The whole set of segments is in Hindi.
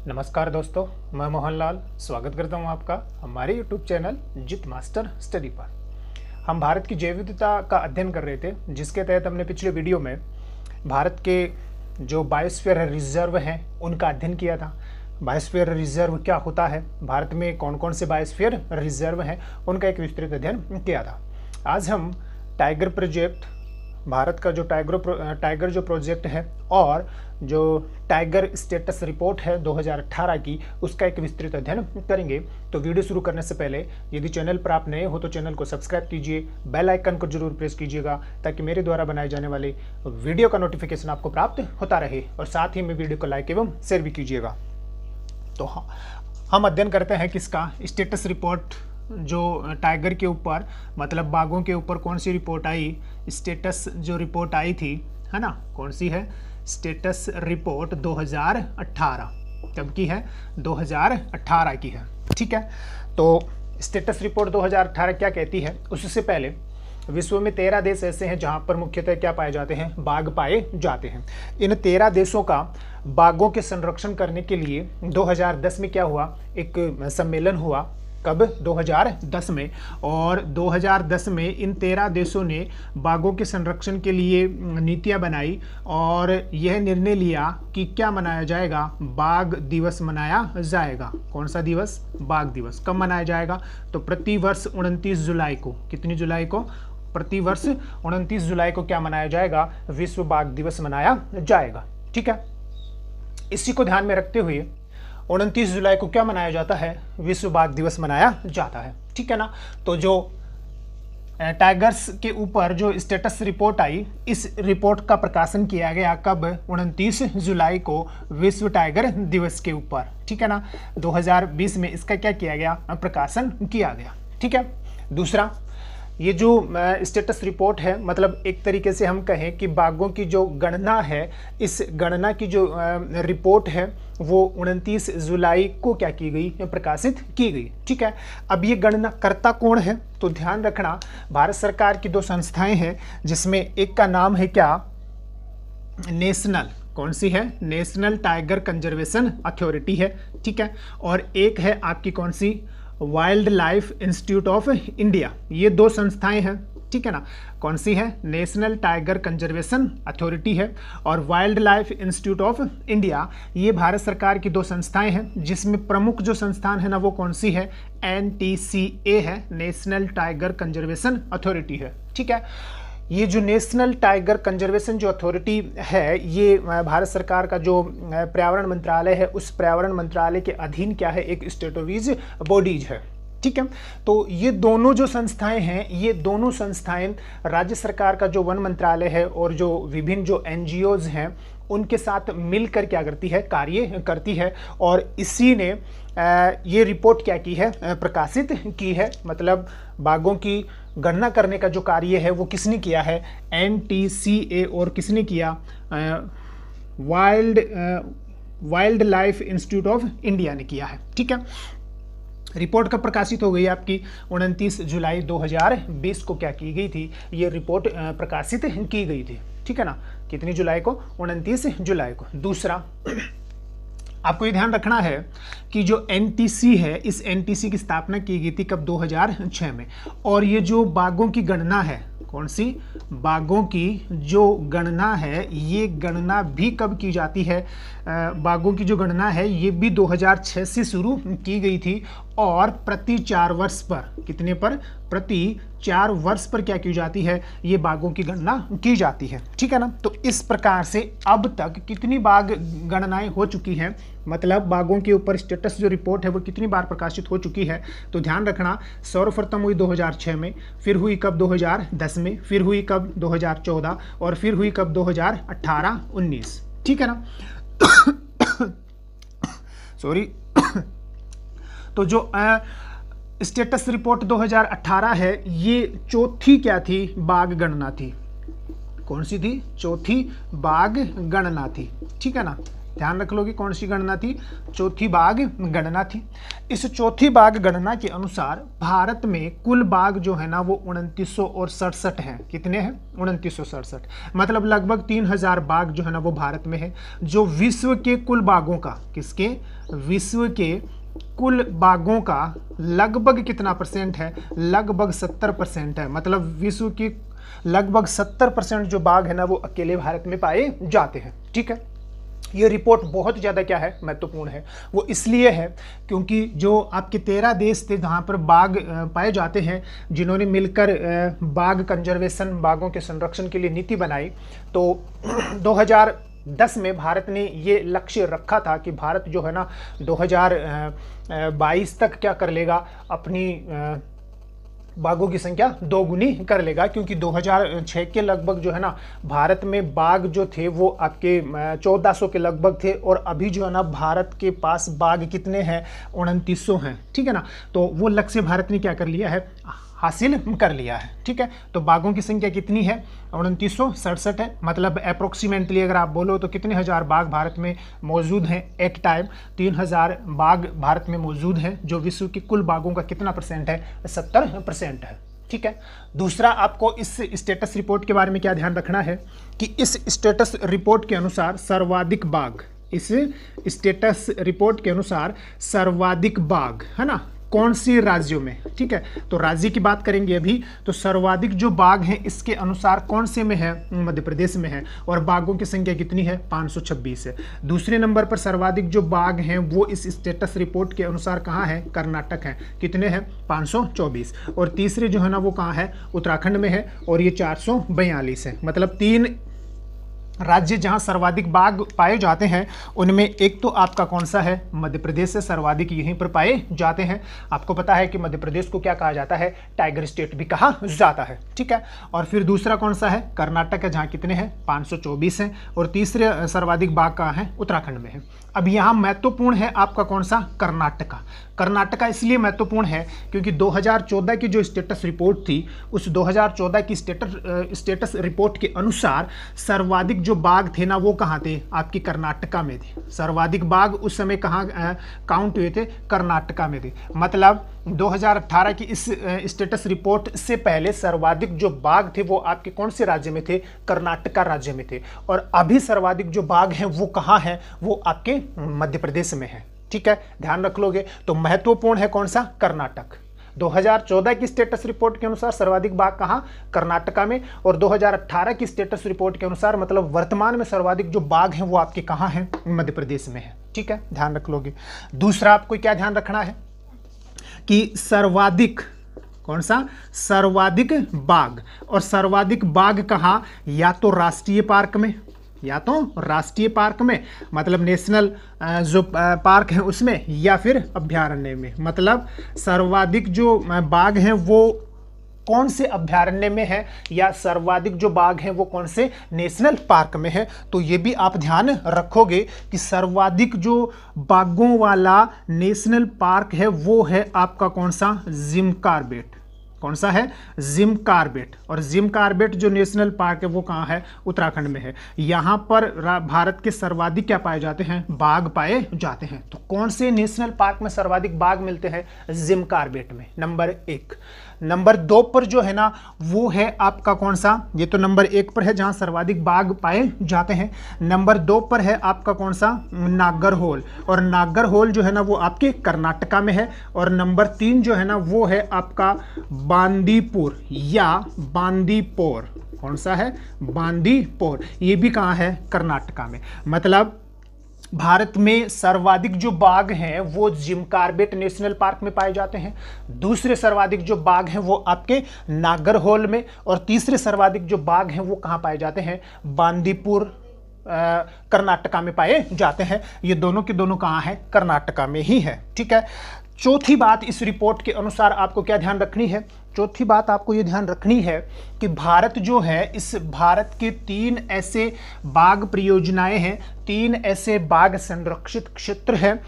नमस्कार दोस्तों, मैं मोहनलाल स्वागत करता हूं आपका हमारे YouTube चैनल जित मास्टर स्टडी पर। हम भारत की जैव विविधता का अध्ययन कर रहे थे, जिसके तहत हमने पिछले वीडियो में भारत के जो बायोस्फीयर रिजर्व हैं उनका अध्ययन किया था। बायोस्फीयर रिजर्व क्या होता है, भारत में कौन कौन से बायोस्फीयर रिजर्व हैं, उनका एक विस्तृत अध्ययन किया था। आज हम टाइगर प्रोजेक्ट, भारत का जो टाइगर जो प्रोजेक्ट है और जो टाइगर स्टेटस रिपोर्ट है 2018 की, उसका एक विस्तृत अध्ययन करेंगे। तो वीडियो शुरू करने से पहले यदि चैनल पर आप नए हो तो चैनल को सब्सक्राइब कीजिए, बेल आइकन को जरूर प्रेस कीजिएगा ताकि मेरे द्वारा बनाए जाने वाले वीडियो का नोटिफिकेशन आपको प्राप्त होता रहे, और साथ ही में वीडियो को लाइक एवं शेयर भी कीजिएगा। तो हम अध्ययन करते हैं किसका, स्टेटस रिपोर्ट जो टाइगर के ऊपर, मतलब बाघों के ऊपर कौन सी रिपोर्ट आई, स्टेटस जो रिपोर्ट आई थी, है ना, कौन सी है, स्टेटस रिपोर्ट 2018 कब की है, 2018 की है। ठीक है, तो स्टेटस रिपोर्ट 2018 क्या कहती है, उससे पहले विश्व में 13 देश ऐसे हैं जहां पर मुख्यतः क्या पाए जाते हैं, बाघ पाए जाते हैं। इन 13 देशों का बाघों के संरक्षण करने के लिए 2010 में क्या हुआ, एक सम्मेलन हुआ। कब, 2010 में। और 2010 में इन 13 देशों ने बाघों के संरक्षण के लिए नीतियां बनाई और यह निर्णय लिया कि क्या मनाया जाएगा, बाघ दिवस मनाया जाएगा। कौन सा दिवस, बाघ दिवस। कब मनाया जाएगा, तो प्रतिवर्ष 29 जुलाई को, कितनी जुलाई को, प्रतिवर्ष 29 जुलाई को क्या मनाया जाएगा, विश्व बाघ दिवस मनाया जाएगा। ठीक है, इसी को ध्यान में रखते हुए 29 जुलाई को क्या मनाया जाता है, विश्व बाघ दिवस मनाया जाता है। ठीक है ना। तो जो टाइगर्स के ऊपर जो स्टेटस रिपोर्ट आई, इस रिपोर्ट का प्रकाशन किया गया कब, 29 जुलाई को, विश्व टाइगर दिवस के ऊपर। ठीक है ना, 2020 में इसका क्या किया गया, प्रकाशन किया गया। ठीक है। दूसरा, ये जो स्टेटस रिपोर्ट है, मतलब एक तरीके से हम कहें कि बाघों की जो गणना है, इस गणना की जो रिपोर्ट है वो 29 जुलाई को क्या की गई, प्रकाशित की गई। ठीक है। अब ये गणना करता कौन है, तो ध्यान रखना, भारत सरकार की 2 संस्थाएं हैं, जिसमें एक का नाम है क्या, नेशनल, कौन सी है, नेशनल टाइगर कंजर्वेशन अथॉरिटी है। ठीक है। और एक है आपकी कौन सी, wild life institute of India. ये 2 संस्थाएं हैं। ठीक है ना, कौन सी है, नेशनल टाइगर कंजर्वेशन अथॉरिटी है और wild life institute of India. ये भारत सरकार की 2 संस्थाएं हैं, जिसमें प्रमुख जो संस्थान है ना, वो कौन सी है, NTCA है, नेशनल टाइगर कंजर्वेशन अथॉरिटी है। ठीक है। ये जो नेशनल टाइगर कंजर्वेशन जो अथॉरिटी है, ये भारत सरकार का जो पर्यावरण मंत्रालय है, उस पर्यावरण मंत्रालय के अधीन क्या है, एक स्टेटोरीज बॉडीज है। ठीक है। तो ये दोनों जो संस्थाएं हैं, ये दोनों संस्थाएं राज्य सरकार का जो वन मंत्रालय है और जो विभिन्न जो NGOs हैं उनके साथ मिलकर क्या करती है, कार्य करती है। और इसी ने ये रिपोर्ट क्या की है, प्रकाशित की है। मतलब बाघों की गणना करने का जो कार्य है वो किसने किया है, NTCA, और किसने किया, wild life institute of India ने किया है। ठीक है। रिपोर्ट कब प्रकाशित हो गई आपकी, 29 जुलाई 2020 को क्या की गई थी, ये रिपोर्ट प्रकाशित की गई थी। ठीक है ना, कितनी जुलाई को, 29 जुलाई को। दूसरा, आपको ये ध्यान रखना है कि जो NTC है, इस NTC की स्थापना की गई थी कब, 2006 में। और ये जो बाघों की गणना है, कौन सी, बाघों की जो गणना है, ये गणना भी कब की जाती है, बाघों की जो गणना है ये भी 2006 से शुरू की गई थी और प्रति 4 वर्ष पर, कितने पर, प्रति 4 वर्ष पर क्या की जाती है, ये बाघों की गणना की जाती है। ठीक है ना। तो इस प्रकार से अब तक कितनी बाघ गणनाएं हो चुकी हैं, मतलब बाघों के ऊपर स्टेटस जो रिपोर्ट है वो कितनी बार प्रकाशित हो चुकी है, तो ध्यान रखना, सर्वप्रथम हुई 2006 में, फिर हुई कब, 2010 में, फिर हुई कब, 2014, और फिर हुई कब, 2018-19। ठीक है ना। सॉरी। तो जो स्टेटस रिपोर्ट 2018 है, ये चौथी क्या थी, बाघ गणना थी। कौन सी थी, चौथी बाघ गणना थी। ठीक है ना, ध्यान रख लो कि कौन सी गणना थी, चौथी बाघ गणना थी। इस चौथी बाघ गणना के अनुसार भारत में कुल बाघ जो है ना वो 2967 हैं। कितने हैं? 2967, मतलब लगभग 3000 बाघ जो है ना वो भारत में है। जो विश्व के कुल बाघों का, किसके? विश्व के कुल बाघों का लगभग कितना परसेंट है? लगभग 70% है। मतलब विश्व की लगभग 70% जो बाघ है ना वो अकेले भारत में पाए जाते हैं। ठीक है, ये रिपोर्ट बहुत ज़्यादा क्या है, महत्वपूर्ण है। वो इसलिए है क्योंकि जो आपके 13 देश थे जहाँ पर बाघ पाए जाते हैं, जिन्होंने मिलकर बाघ कंजर्वेशन, बाघों के संरक्षण के लिए नीति बनाई, तो 2010 में भारत ने ये लक्ष्य रखा था कि भारत जो है ना 2022 तक क्या कर लेगा, अपनी बाघों की संख्या दोगुनी कर लेगा। क्योंकि 2006 के लगभग जो है ना भारत में बाघ जो थे वो आपके 1400 के लगभग थे, और अभी जो है ना भारत के पास बाघ कितने हैं? 2900 हैं। ठीक है ना, तो वो लक्ष्य भारत ने क्या कर लिया है, हासिल कर लिया है। ठीक है, तो बाघों की संख्या कितनी है? 2967 है। मतलब अप्रोक्सीमेटली अगर आप बोलो तो कितने हजार बाघ भारत में मौजूद हैं एट टाइम? 3000 बाघ भारत में मौजूद हैं, जो विश्व के कुल बाघों का कितना परसेंट है? 70% है। ठीक है, दूसरा आपको इस स्टेटस रिपोर्ट के बारे में क्या ध्यान रखना है कि इस स्टेटस रिपोर्ट के अनुसार सर्वाधिक बाघ, इस स्टेटस रिपोर्ट के अनुसार सर्वाधिक बाघ है ना कौन से राज्यों में? ठीक है, तो राज्य की बात करेंगे अभी। तो सर्वाधिक जो बाघ हैं इसके अनुसार कौन से में है? मध्य प्रदेश में है, और बाघों की संख्या कितनी है? 526 है। दूसरे नंबर पर सर्वाधिक जो बाघ हैं वो इस स्टेटस रिपोर्ट के अनुसार कहाँ है? कर्नाटक है। कितने हैं? 524। और तीसरे जो है ना वो कहाँ है? उत्तराखंड में है, और ये 442 है। मतलब 3 राज्य जहां सर्वाधिक बाघ पाए जाते हैं, उनमें एक तो आपका कौन सा है? मध्य प्रदेश से सर्वाधिक यहीं पर पाए जाते हैं। आपको पता है कि मध्य प्रदेश को क्या कहा जाता है? टाइगर स्टेट भी कहा जाता है। ठीक है, और फिर दूसरा कौन सा है? कर्नाटक है, जहां कितने हैं? 524 हैं। और तीसरे सर्वाधिक बाघ कहाँ है? उत्तराखंड में है। अब यहाँ महत्वपूर्ण है आपका कौन सा? कर्नाटका। कर्नाटका इसलिए महत्वपूर्ण है क्योंकि 2014 की जो स्टेटस रिपोर्ट थी, उस 2014 की स्टेटस रिपोर्ट के अनुसार सर्वाधिक जो बाघ थे ना वो कहाँ थे? आपकी कर्नाटका में थे। सर्वाधिक बाघ उस समय कहाँ काउंट हुए थे? कर्नाटका में थे। मतलब 2018 की इस स्टेटस रिपोर्ट से पहले सर्वाधिक जो बाघ थे वो आपके कौन से राज्य में थे? कर्नाटका राज्य में थे। और अभी सर्वाधिक जो बाघ हैं वो कहाँ हैं? वो आपके मध्य प्रदेश में है। ठीक है, ध्यान रख लोगे। तो महत्वपूर्ण है कौन सा? कर्नाटक। 2014 की स्टेटस रिपोर्ट के अनुसार सर्वाधिक बाघ कहाँ? कर्नाटका में। और 2018 की स्टेटस रिपोर्ट के अनुसार मतलब वर्तमान में सर्वाधिक जो बाघ हैं वो आपके कहाँ हैं? मध्य प्रदेश में है। ठीक है, ध्यान रख लोगे। दूसरा आपको क्या ध्यान रखना है कि सर्वाधिक कौन सा? सर्वाधिक बाघ। और सर्वाधिक बाघ कहाँ? या तो राष्ट्रीय पार्क में, या तो राष्ट्रीय पार्क में मतलब नेशनल जो पार्क है उसमें, या फिर अभ्यारण्य में। मतलब सर्वाधिक जो बाघ हैं वो कौन से अभ्यारण्य में है, या सर्वाधिक जो बाघ हैं वो कौन से नेशनल पार्क में है। तो ये भी आप ध्यान रखोगे कि सर्वाधिक जो बाघों वाला नेशनल पार्क है वो है आपका कौन सा? Jim Corbett. कौन सा है? Jim Corbett. और जिम कॉर्बेट जो नेशनल पार्क है वो कहाँ है? उत्तराखंड में है। यहाँ पर भारत के सर्वाधिक क्या पाए जाते हैं? बाघ पाए जाते हैं। तो कौन से नेशनल पार्क में सर्वाधिक बाघ मिलते हैं? जिम कॉर्बेट में, नंबर 1। नंबर 2 पर जो है ना वो है आपका कौन सा? ये तो नंबर 1 पर है जहाँ सर्वाधिक बाघ पाए जाते हैं। नंबर 2 पर है आपका कौन सा? नागरहोल। और नागरहोल जो है ना वो आपके कर्नाटका में है। और नंबर 3 जो है ना वो है आपका बांदीपुर या बांदीपोर। कौन सा है? बांदीपोर। ये भी कहाँ है? कर्नाटका में। मतलब भारत में सर्वाधिक जो बाघ हैं वो जिम कॉर्बेट नेशनल पार्क में पाए जाते हैं। दूसरे सर्वाधिक जो बाघ हैं वो आपके नागरहोल में। और तीसरे सर्वाधिक जो बाघ हैं वो कहाँ पाए जाते हैं? बांदीपुर कर्नाटका में पाए जाते हैं। ये दोनों के दोनों कहाँ हैं? कर्नाटका में ही है। ठीक है, चौथी बात इस रिपोर्ट के अनुसार आपको क्या ध्यान रखनी है? चौथी बात आपको ये ध्यान रखनी है कि भारत जो है, इस भारत के 3 ऐसे बाघ परियोजनाएं हैं, 3 ऐसे बाघ संरक्षित क्षेत्र हैं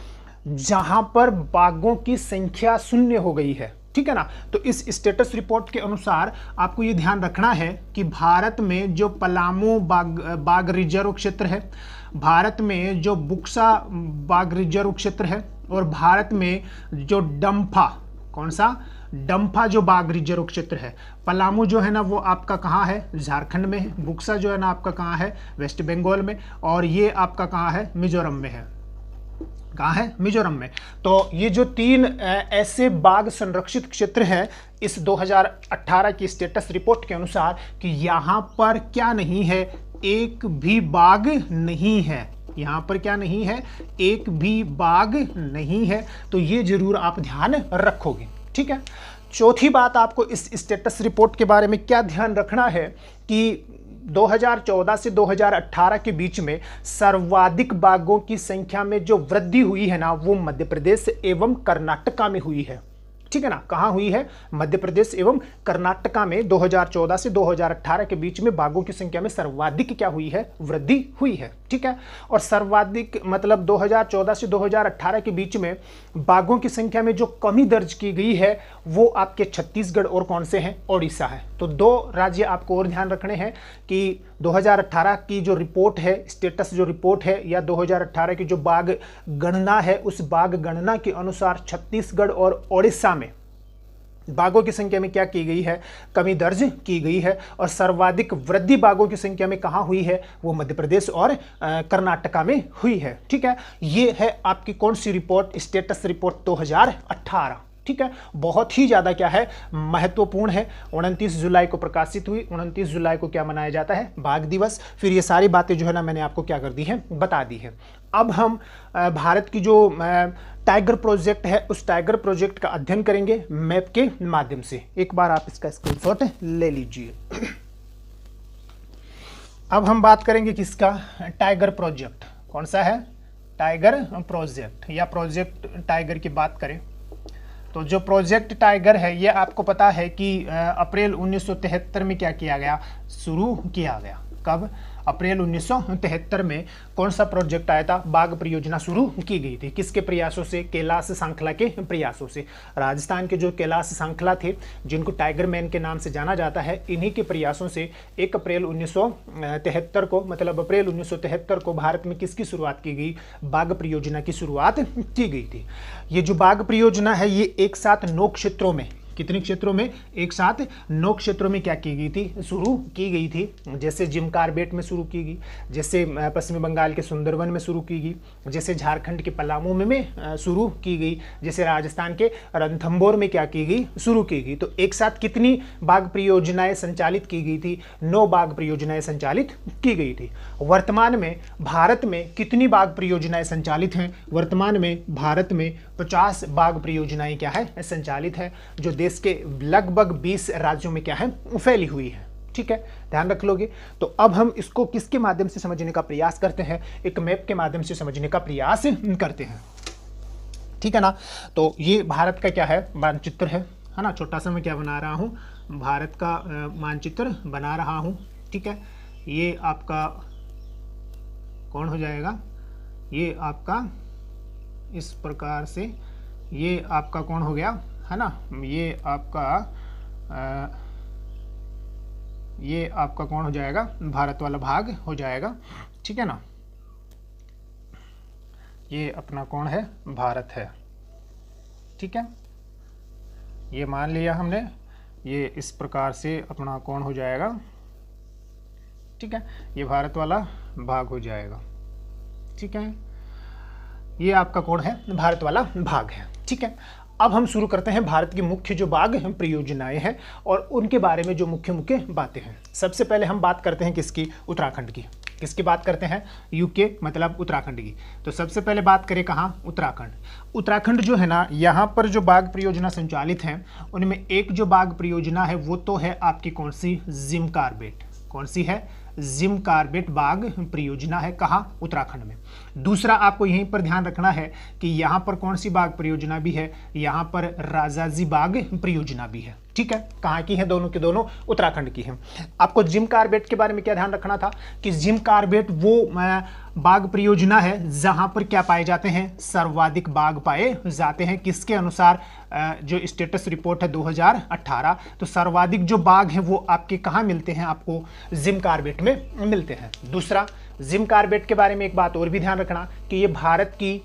जहां पर बाघों की संख्या 0 हो गई है। ठीक है ना, तो इस स्टेटस रिपोर्ट के अनुसार आपको ये ध्यान रखना है कि भारत में जो पलामू बाघ रिजर्व क्षेत्र है, भारत में जो बुक्सा बाघ रिजर्व क्षेत्र है और भारत में जो डम्फा, कौन सा, डम्फा जो बाघ रिजर्व क्षेत्र है, पलामू जो है ना वो आपका कहाँ है, झारखंड में है। बुक्सा जो है ना आपका कहाँ है, वेस्ट बंगाल में। और ये आपका कहाँ है, मिजोरम में है। कहाँ है, मिजोरम में। तो ये जो 3 ऐसे बाघ संरक्षित क्षेत्र हैं इस 2018 की स्टेटस रिपोर्ट के अनुसार कि यहाँ पर क्या नहीं है, एक भी बाघ नहीं है। यहाँ पर क्या नहीं है, एक भी बाघ नहीं है। तो ये जरूर आप ध्यान रखोगे, ठीक है। चौथी बात आपको इस स्टेटस रिपोर्ट के बारे में क्या ध्यान रखना है कि 2014 से 2018 के बीच में सर्वाधिक बाघों की संख्या में जो वृद्धि हुई है ना वो मध्य प्रदेश एवं कर्नाटका में हुई है, ठीक है ना। कहाँ हुई है, मध्य प्रदेश एवं कर्नाटका में 2014 से 2018 के बीच में बाघों की संख्या में सर्वाधिक क्या हुई है, वृद्धि हुई है, ठीक है। और सर्वाधिक मतलब 2014 से 2018 के बीच में बाघों की संख्या में जो कमी दर्ज की गई है वो आपके छत्तीसगढ़ और कौन से हैं, ओडिशा है। तो 2 राज्य आपको और ध्यान रखने हैं कि 2018 की जो रिपोर्ट है, स्टेटस जो रिपोर्ट है या 2018 की जो बाघ गणना है, उस बाघ गणना के अनुसार छत्तीसगढ़ और ओडिशा में बाघों की संख्या में क्या की गई है, कमी दर्ज की गई है। और सर्वाधिक वृद्धि बाघों की संख्या में कहाँ हुई है, वो मध्य प्रदेश और कर्नाटका में हुई है, ठीक है। ये है आपकी कौन सी रिपोर्ट, स्टेटस रिपोर्ट 2018, ठीक है। बहुत ही ज़्यादा क्या है, महत्वपूर्ण है। 29 जुलाई को प्रकाशित हुई। 29 जुलाई को क्या मनाया जाता है, बाघ दिवस। फिर ये सारी बातें जो है ना मैंने आपको क्या कर दी है, बता दी है। अब हम भारत की जो टाइगर प्रोजेक्ट है उस टाइगर प्रोजेक्ट का अध्ययन करेंगे मैप के माध्यम से। एक बार आप इसका स्क्रीनशॉट ले लीजिए। अब हम बात करेंगे किसका, टाइगर प्रोजेक्ट। कौन सा है, टाइगर प्रोजेक्ट या प्रोजेक्ट टाइगर की बात करें तो जो प्रोजेक्ट टाइगर है ये आपको पता है कि अप्रैल 1973 में क्या किया गया, शुरू किया गया। कब, अप्रैल 1973 में कौन सा प्रोजेक्ट आया था, बाघ परियोजना शुरू की गई थी। किसके प्रयासों से, कैलाश सांखला के प्रयासों से। राजस्थान के जो कैलाश सांखला थे जिनको टाइगर मैन के नाम से जाना जाता है, इन्हीं के प्रयासों से 1 अप्रैल 1973 को, मतलब अप्रैल 1973 को भारत में किसकी शुरुआत की गई, बाघ परियोजना की शुरुआत की गई थी। ये जो बाघ परियोजना है ये एक साथ 9 क्षेत्रों में, कितने क्षेत्रों में, एक साथ 9 क्षेत्रों में क्या की गई थी, शुरू की गई थी। जैसे जिम कार्बेट में शुरू की गई, जैसे पश्चिमी बंगाल के सुंदरवन में शुरू की गई, जैसे झारखंड के पलामू में शुरू की गई, जैसे राजस्थान के रणथंभौर में क्या की गई, शुरू की गई। तो एक साथ कितनी बाघ परियोजनाएं संचालित की गई थी, 9 बाघ परियोजनाएं संचालित की गई थी। वर्तमान में भारत में कितनी बाघ परियोजनाएं संचालित हैं, वर्तमान में भारत में 50 बाघ परियोजनाएं क्या है, संचालित है, जो देश के लगभग 20 राज्यों में क्या है, फैली हुई है, ठीक है। ध्यान रख लोगे। तो अब हम इसको किसके माध्यम से समझने का प्रयास करते हैं, एक मैप के माध्यम से समझने का प्रयास करते हैं, ठीक है ना। तो ये भारत का क्या है, मानचित्र है ना। छोटा सा मैं क्या बना रहा हूँ, भारत का मानचित्र बना रहा हूँ, ठीक है। ये आपका कौन हो जाएगा, ये आपका इस प्रकार से, ये आपका कौन हो गया, है ना। ये आपका कौन हो जाएगा, भारत वाला भाग हो जाएगा, ठीक है ना। ये अपना कौन है, भारत है, ठीक है। ये मान लिया हमने, ये इस प्रकार से अपना कौन हो जाएगा, ठीक है। ये भारत वाला भाग हो जाएगा, ठीक है। ये आपका कौन है, भारत वाला भाग है, ठीक है। अब हम शुरू करते हैं भारत की मुख्य जो बाघ परियोजनाएं हैं और उनके बारे में जो मुख्य मुख्य बातें हैं। सबसे पहले हम बात करते हैं किसकी, उत्तराखंड की। किसकी बात करते हैं, यूके मतलब उत्तराखंड की। तो सबसे पहले बात करें कहाँ, उत्तराखंड। उत्तराखंड जो है ना, यहाँ पर जो बाघ परियोजना संचालित हैं उनमें एक जो बाघ परियोजना है वो तो है आपकी कौन सी, जिम कार्बेट। कौन सी है, जिम कार्बेट बाघ परियोजना है, कहाँ, उत्तराखंड में। दूसरा आपको यहीं पर ध्यान रखना है कि यहाँ पर कौन सी बाघ परियोजना भी है, यहाँ पर राजाजी बाघ परियोजना भी है, ठीक है। कहाँ की है, दोनों के दोनों उत्तराखंड की है। आपको जिम कार्बेट के बारे में क्या ध्यान रखना था कि जिम कार्बेट वो बाघ परियोजना है जहाँ पर क्या पाए जाते हैं, सर्वाधिक बाघ पाए जाते हैं। किसके अनुसार, जो स्टेटस रिपोर्ट है 2018, तो सर्वाधिक जो बाघ हैं वो आपके कहाँ मिलते हैं, आपको जिम कार्बेट में मिलते हैं। दूसरा जिम कार्बेट के बारे में एक बात और भी ध्यान रखना कि ये भारत की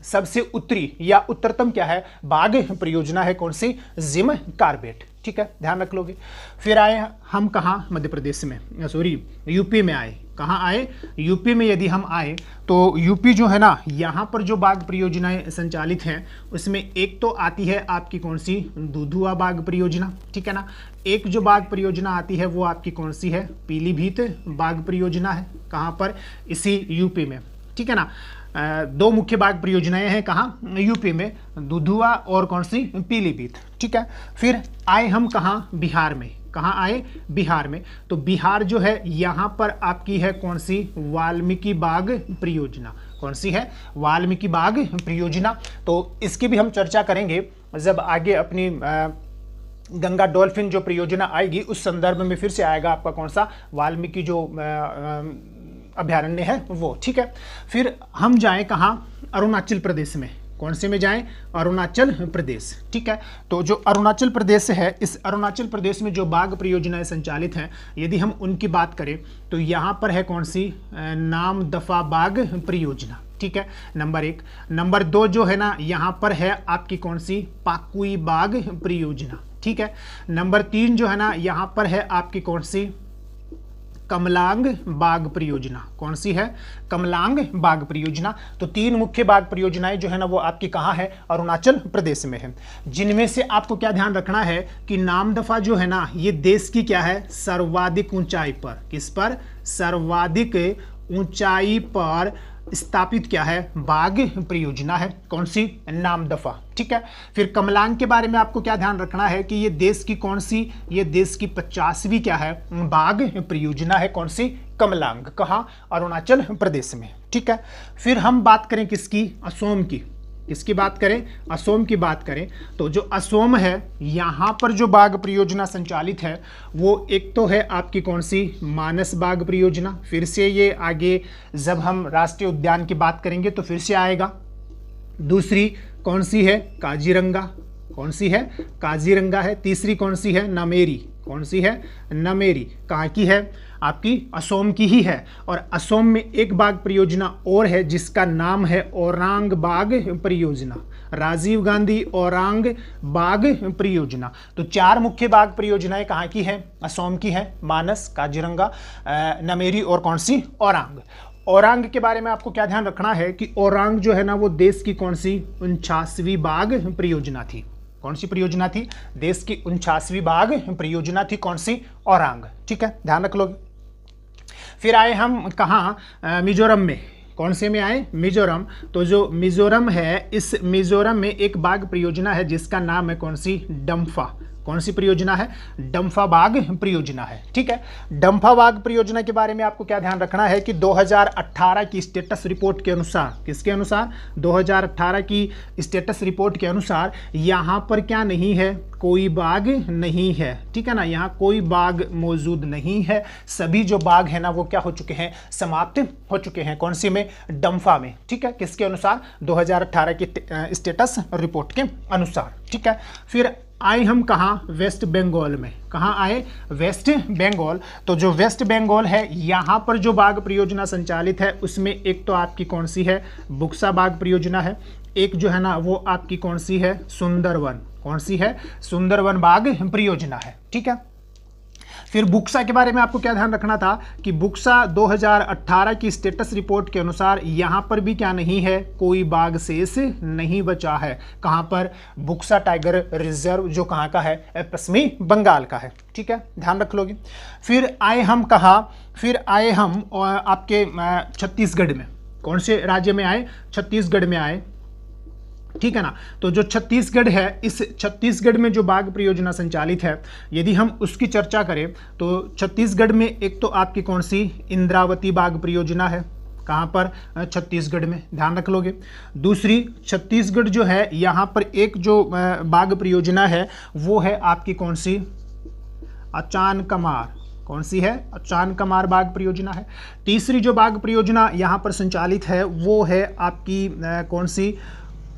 सबसे उत्तरी या उत्तरतम क्या है बाघ परियोजना है, कौन सी, जिम कार्बेट। ठीक है, ध्यान रख लोगे। फिर आए हम कहाँ, मध्य प्रदेश में, सॉरी यूपी में आए। कहाँ आए, यूपी में। यदि हम आए तो यूपी जो है ना, यहाँ पर जो बाघ परियोजनाएं संचालित हैं उसमें एक तो आती है आपकी कौन सी, दुधुआ बाघ परियोजना। ठीक है ना। एक जो बाघ परियोजना आती है वो आपकी कौन सी है, पीलीभीत बाघ परियोजना है। कहाँ पर, इसी यूपी में। ठीक है ना। दो मुख्य बाघ परियोजनाएं हैं कहाँ, यूपी में, दुधुआ और कौन सी, पीलीभीत। ठीक है। फिर आए हम कहाँ, बिहार में। कहाँ आए, बिहार में। तो बिहार जो है यहाँ पर आपकी है कौन सी, वाल्मीकि बाघ परियोजना। कौन सी है, वाल्मीकि बाघ परियोजना। तो इसकी भी हम चर्चा करेंगे जब आगे अपनी गंगा डॉल्फिन जो परियोजना आएगी उस संदर्भ में फिर से आएगा आपका कौन सा, वाल्मीकि जो अभ्यारण्य है वो। ठीक है। फिर हम जाएं कहाँ, अरुणाचल प्रदेश में। कौन से में जाएं, अरुणाचल प्रदेश। ठीक है। तो जो अरुणाचल प्रदेश है, इस अरुणाचल प्रदेश में जो बाघ परियोजनाएं संचालित हैं, यदि हम उनकी बात करें तो यहाँ पर है कौन सी, नामदफा बाघ परियोजना। ठीक है, नंबर 1। नंबर 2 जो है ना, यहाँ पर है आपकी कौन सी, पाकुई बाघ परियोजना। ठीक है। नंबर 3 जो है ना, यहाँ पर है आपकी कौन सी, कमलांग बाघ परियोजना। कौन सी है, कमलांग बाघ परियोजना। तो 3 मुख्य बाघ परियोजनाएं जो है ना वो आपकी कहाँ है, अरुणाचल प्रदेश में है। जिनमें से आपको क्या ध्यान रखना है कि नामदफा जो है ना, ये देश की क्या है, सर्वाधिक ऊंचाई पर, किस पर, सर्वाधिक ऊंचाई पर स्थापित क्या है, बाघ परियोजना है। कौन सी, नामदफा। ठीक है। फिर कमलांग के बारे में आपको क्या ध्यान रखना है कि ये देश की कौन सी, ये देश की 50वीं क्या है, बाघ परियोजना है। कौन सी, कमलांग। कहाँ, अरुणाचल प्रदेश में। ठीक है। फिर हम बात करें किसकी, असोम की। किसकी बात करें, असोम की बात करें तो जो असोम है यहाँ पर जो बाघ परियोजना संचालित है वो एक तो है आपकी कौन सी, मानस बाघ परियोजना। फिर से ये आगे जब हम राष्ट्रीय उद्यान की बात करेंगे तो फिर से आएगा। दूसरी कौन सी है, काजीरंगा। कौन सी है, काजीरंगा है। तीसरी कौन सी है, नमेरी। कौन सी है, नमेरी। कहाँ की है, आपकी असोम की ही है। और असोम में एक बाघ परियोजना और है जिसका नाम है औरांग बाघ परियोजना, राजीव गांधी औरांग बाघ परियोजना। तो 4 मुख्य बाघ परियोजनाएं कहाँ की हैं, असोम की हैं, मानस, काजीरंगा, नमेरी और कौन सी, औरांग। औरांग के बारे में आपको क्या ध्यान रखना है कि औरांग जो है ना वो देश की कौन सी, 49वीं बाघ परियोजना थी। कौन सी परियोजना थी, देश की 49वीं बाघ परियोजना थी। कौन सी, औरांग। ठीक है, ध्यान रख लोगे। फिर आए हम कहाँ, मिजोरम में। कौन से में आए, मिजोरम। तो जो मिजोरम है, इस मिजोरम में एक बाघ परियोजना है जिसका नाम है कौन सी, डम्फा। कौन सी परियोजना है, डम्फा बाघ परियोजना है। ठीक है। डम्फा बाघ परियोजना के बारे में आपको क्या ध्यान रखना है कि 2018 की स्टेटस रिपोर्ट के अनुसार, किसके अनुसार, 2018 की स्टेटस रिपोर्ट के अनुसार यहाँ पर क्या नहीं है, कोई बाघ नहीं है। ठीक है ना, यहाँ कोई बाघ मौजूद नहीं है। सभी जो बाघ है ना वो क्या हो चुके हैं, समाप्त हो चुके हैं। कौन सी में, डम्फा में। ठीक है, किसके अनुसार, 2018 की स्टेटस रिपोर्ट के अनुसार। ठीक है। फिर आए हम कहाँ, वेस्ट बंगाल में। कहाँ आए, वेस्ट बंगाल। तो जो वेस्ट बंगाल है यहाँ पर जो बाघ परियोजना संचालित है उसमें एक तो आपकी कौन सी है, बुक्सा बाघ परियोजना है। एक जो है ना वो आपकी कौन सी है, सुंदरवन। कौन सी है, सुंदरवन बाघ परियोजना है। ठीक है। फिर बुक्सा के बारे में आपको क्या ध्यान रखना था कि बुक्सा 2018 की स्टेटस रिपोर्ट के अनुसार यहाँ पर भी क्या नहीं है, कोई बाघ शेष नहीं बचा है। कहाँ पर, बुक्सा टाइगर रिजर्व जो कहाँ का है, पश्चिमी बंगाल का है। ठीक है, ध्यान रख लोगे। फिर आए हम कहाँ, फिर आए हम आपके छत्तीसगढ़ में। कौन से राज्य में आए, छत्तीसगढ़ में आए। ठीक है ना। तो जो छत्तीसगढ़ है, इस छत्तीसगढ़ में जो बाघ परियोजना संचालित है यदि हम उसकी चर्चा करें तो छत्तीसगढ़ में एक तो आपकी कौन सी, इंद्रावती बाघ परियोजना है। कहाँ पर, छत्तीसगढ़ में, ध्यान रख लोगे। दूसरी छत्तीसगढ़ जो है यहाँ पर एक जो बाघ परियोजना है वो है आपकी कौन सी, अचान कमार। कौन सी है, अचान कमार बाघ परियोजना है। तीसरी जो बाघ परियोजना यहाँ पर संचालित है वो है आपकी कौन सी,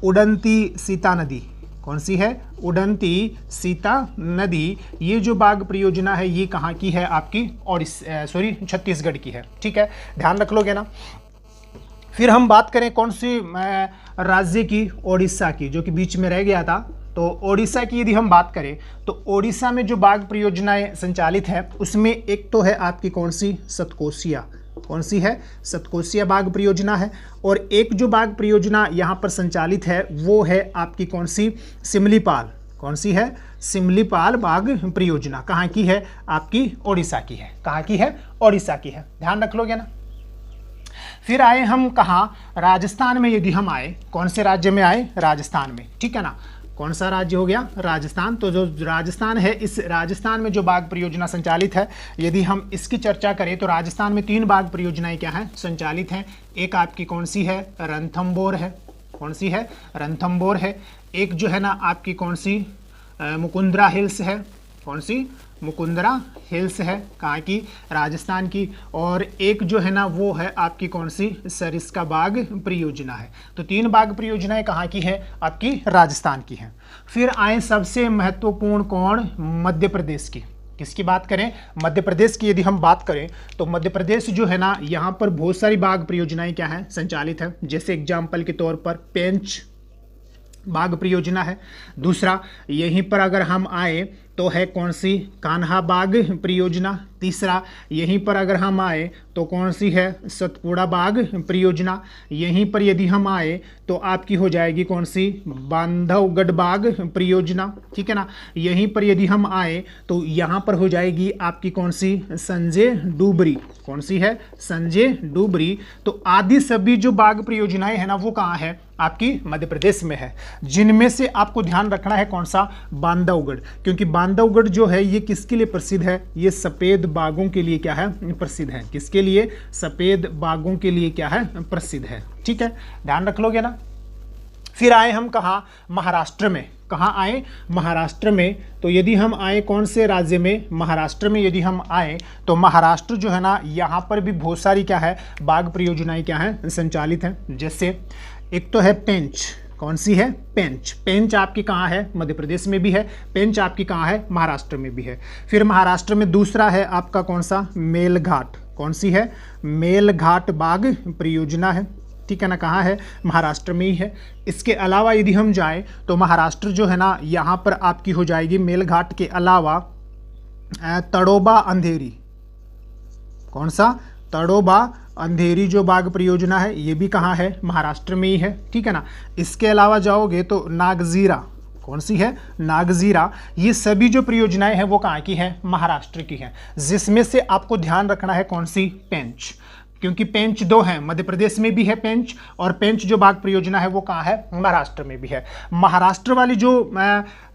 उड़ंती सीता नदी। कौन सी है? उडंती सीता नदी। ये जो बाघ परियोजना है ये कहाँ की है? आपकी छत्तीसगढ़ की है। ठीक है, ध्यान रख लोगे ना। फिर हम बात करें कौन सी राज्य की? ओडिशा की, जो कि बीच में रह गया था। तो ओडिशा की यदि हम बात करें तो ओडिशा में जो बाघ परियोजनाएं संचालित है उसमें एक तो है आपकी कौन सी? सतकोसिया। कौन सी है? सतकोसिया बाघ परियोजना है। और एक जो बाघ परियोजना यहाँ पर संचालित है वो है आपकी कौन सी? सिमलीपाल। कौन सी है? सिमलीपाल बाघ परियोजना। कहाँ की है? आपकी ओडिशा की है। कहाँ की है? ओडिशा की है। ध्यान रख लोगे ना। फिर आए हम कहाँ? राजस्थान में यदि हम आए, कौन से राज्य में आए? राजस्थान में। ठीक है ना। कौन सा राज्य हो गया? राजस्थान। तो जो राजस्थान है, इस राजस्थान में जो बाघ परियोजना संचालित है, यदि हम इसकी चर्चा करें तो राजस्थान में 3 बाघ परियोजनाएं क्या हैं? संचालित हैं। एक आपकी कौन सी है? रणथंभौर है। कौन सी है? रणथंभौर है। एक जो है ना आपकी कौन सी? मुकुंदरा हिल्स है। कौन सी? मुकुंदरा हिल्स है। कहाँ की? राजस्थान की। और एक जो है ना वो है आपकी कौन सी? सरिस्का बाघ परियोजना है। तो 3 बाघ परियोजनाएं कहाँ की है? आपकी राजस्थान की है। फिर आए सबसे महत्वपूर्ण कौन? मध्य प्रदेश की। किसकी बात करें? मध्य प्रदेश की यदि हम बात करें तो मध्य प्रदेश जो है ना यहाँ पर बहुत सारी बाघ परियोजनाएं क्या है? संचालित है। जैसे एग्जाम्पल के तौर पर पेंच बाघ परियोजना है। दूसरा यहीं पर अगर हम आए तो है कौन सी? कान्हा बाघ परियोजना। तीसरा यहीं पर अगर हम आए तो कौन सी है? सतपुड़ा बाघ परियोजना। यहीं पर यदि हम आए तो आपकी हो जाएगी कौन सी? बांधवगढ़ बाघ परियोजना। ठीक है ना। यहीं पर यदि हम आए तो यहाँ पर हो जाएगी आपकी कौन सी? संजय डुबरी। कौन सी है? संजय डुबरी। तो आदि सभी जो बाघ परियोजनाएं है ना वो कहाँ है? आपकी मध्य प्रदेश में है। जिनमें से आपको ध्यान रखना है कौन सा? बांधवगढ़। क्योंकि बांधवगढ़ जो है ये किसके लिए प्रसिद्ध है? ये सफेद बाघों के लिए क्या है? प्रसिद्ध है। किसके लिए? सफेद बाघों के लिए क्या है? प्रसिद्ध है। ठीक है, ध्यान रख लोगे ना। फिर आए हम कहाँ? महाराष्ट्र में। कहाँ आए? महाराष्ट्र में। तो यदि हम आए कौन से राज्य में? महाराष्ट्र में यदि हम आए तो महाराष्ट्र जो है ना यहाँ पर भी बहुत सारी क्या है? बाघ परियोजनाएं क्या है? संचालित हैं। जैसे एक तो है पेंच। कौन सी है? पेंच। पेंच आपकी कहाँ है? मध्य प्रदेश में भी है। पेंच आपकी कहाँ है? महाराष्ट्र में भी है। फिर महाराष्ट्र में दूसरा है आपका कौन सा? मेलघाट। कौन सी है? मेलघाट बाघ परियोजना है। ठीक है ना। कहाँ है? महाराष्ट्र में ही है। इसके अलावा यदि हम जाएं तो महाराष्ट्र जो है ना यहाँ पर आपकी हो जाएगी मेलघाट के अलावा तड़ोबा अंधेरी। कौन सा? तड़ोबा अंधेरी जो बाघ परियोजना है ये भी कहाँ है? महाराष्ट्र में ही है। ठीक है ना। इसके अलावा जाओगे तो नागजीरा। कौन सी है? नागजीरा। ये सभी जो परियोजनाएं हैं वो कहाँ की हैं? महाराष्ट्र की हैं। जिसमें से आपको ध्यान रखना है कौन सी? पेंच। क्योंकि पेंच 2 हैं, मध्य प्रदेश में भी है पेंच, और पेंच जो बाघ परियोजना है वो कहाँ है? महाराष्ट्र में भी है। महाराष्ट्र वाली जो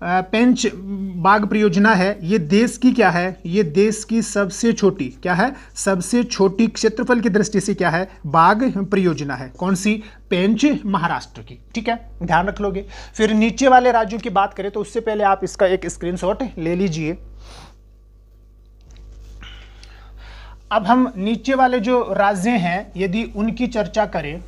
पेंच बाघ परियोजना है ये देश की क्या है? ये देश की सबसे छोटी क्या है? सबसे छोटी क्षेत्रफल की दृष्टि से क्या है? बाघ परियोजना है। कौन सी? पेंच महाराष्ट्र की। ठीक है, ध्यान रख लोगे। फिर नीचे वाले राज्यों की बात करें तो उससे पहले आप इसका एक स्क्रीनशॉट ले लीजिए। अब हम नीचे वाले जो राज्य हैं यदि उनकी चर्चा करें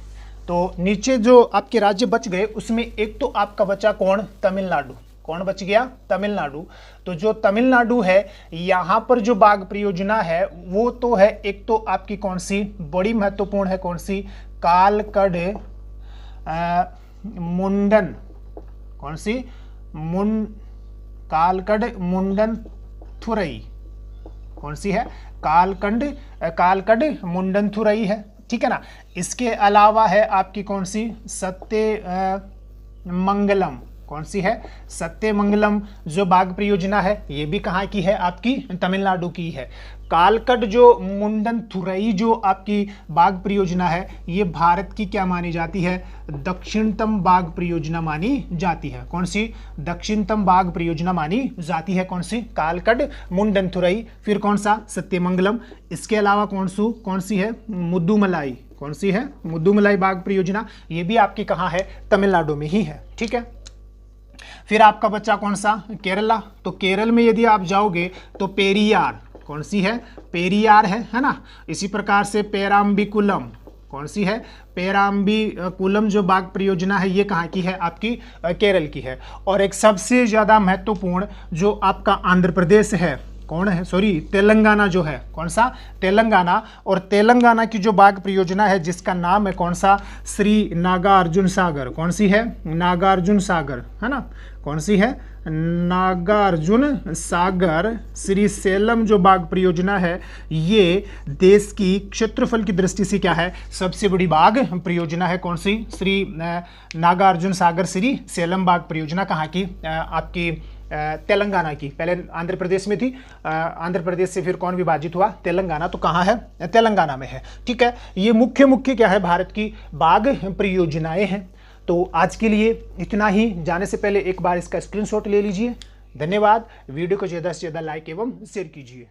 तो नीचे जो आपके राज्य बच गए उसमें एक तो आपका बचा कौन? तमिलनाडु। कौन बच गया? तमिलनाडु। तो जो तमिलनाडु है यहाँ पर जो बाघ परियोजना है वो तो है एक तो आपकी कौन सी? बड़ी महत्वपूर्ण है। कौन सी? कालकड मुंडन। कौन सी? कालकड मुंडन थुरई। कौन सी है? कालकड मुंडनथुरई है। ठीक है ना। इसके अलावा है आपकी कौन सी? सत्यमंगलम। कौन सी है? सत्यमंगलम जो बाघ परियोजना है ये भी कहाँ की है? आपकी तमिलनाडु की है। कालकड जो मुंडनथुरई जो आपकी बाघ परियोजना है ये भारत की क्या मानी जाती है? दक्षिणतम बाघ परियोजना मानी जाती है। कौन सी? दक्षिणतम बाघ परियोजना मानी जाती है। कौन सी? कालकड मुंडनथुरई। फिर कौन सा? सत्यमंगलम। इसके अलावा कौन सी है? मुद्दुमलाई। कौन सी है? मुद्दुमलाई बाघ परियोजना। ये भी आपकी कहाँ है? तमिलनाडु में ही है। ठीक है। फिर आपका बच्चा कौन सा? केरला। तो केरल में यदि आप जाओगे तो पेरियार। कौन सी है? पेरियार है ना। इसी प्रकार से पेराम्बिकुलम। कौन सी है? पेराम्बिकुलम जो बाग परियोजना है ये कहाँ की है? आपकी केरल की है। और एक सबसे ज़्यादा महत्वपूर्ण जो आपका आंध्र प्रदेश है, कौन है? सॉरी, तेलंगाना जो है, कौन सा? तेलंगाना। और तेलंगाना की जो बाग परियोजना है जिसका नाम है कौन सा? श्री नागार्जुन सागर। कौन सी है? नागार्जुन सागर, है ना? कौन सी है? नागार्जुन सागर श्रीशैलम जो बाग परियोजना है ये देश की क्षेत्रफल की दृष्टि से क्या है? सबसे बड़ी बाग परियोजना है। कौन सी? श्री नागार्जुन सागर श्रीशैलम बाग परियोजना कहाँ की? आपकी तेलंगाना की। पहले आंध्र प्रदेश में थी, आंध्र प्रदेश से फिर कौन विभाजित हुआ? तेलंगाना। तो कहाँ है? तेलंगाना में है। ठीक है, ये मुख्य क्या है? भारत की बाग परियोजनाएं हैं। तो आज के लिए इतना ही। जाने से पहले एक बार इसका स्क्रीनशॉट ले लीजिए। धन्यवाद। वीडियो को ज़्यादा से ज़्यादा लाइक एवं शेयर कीजिए।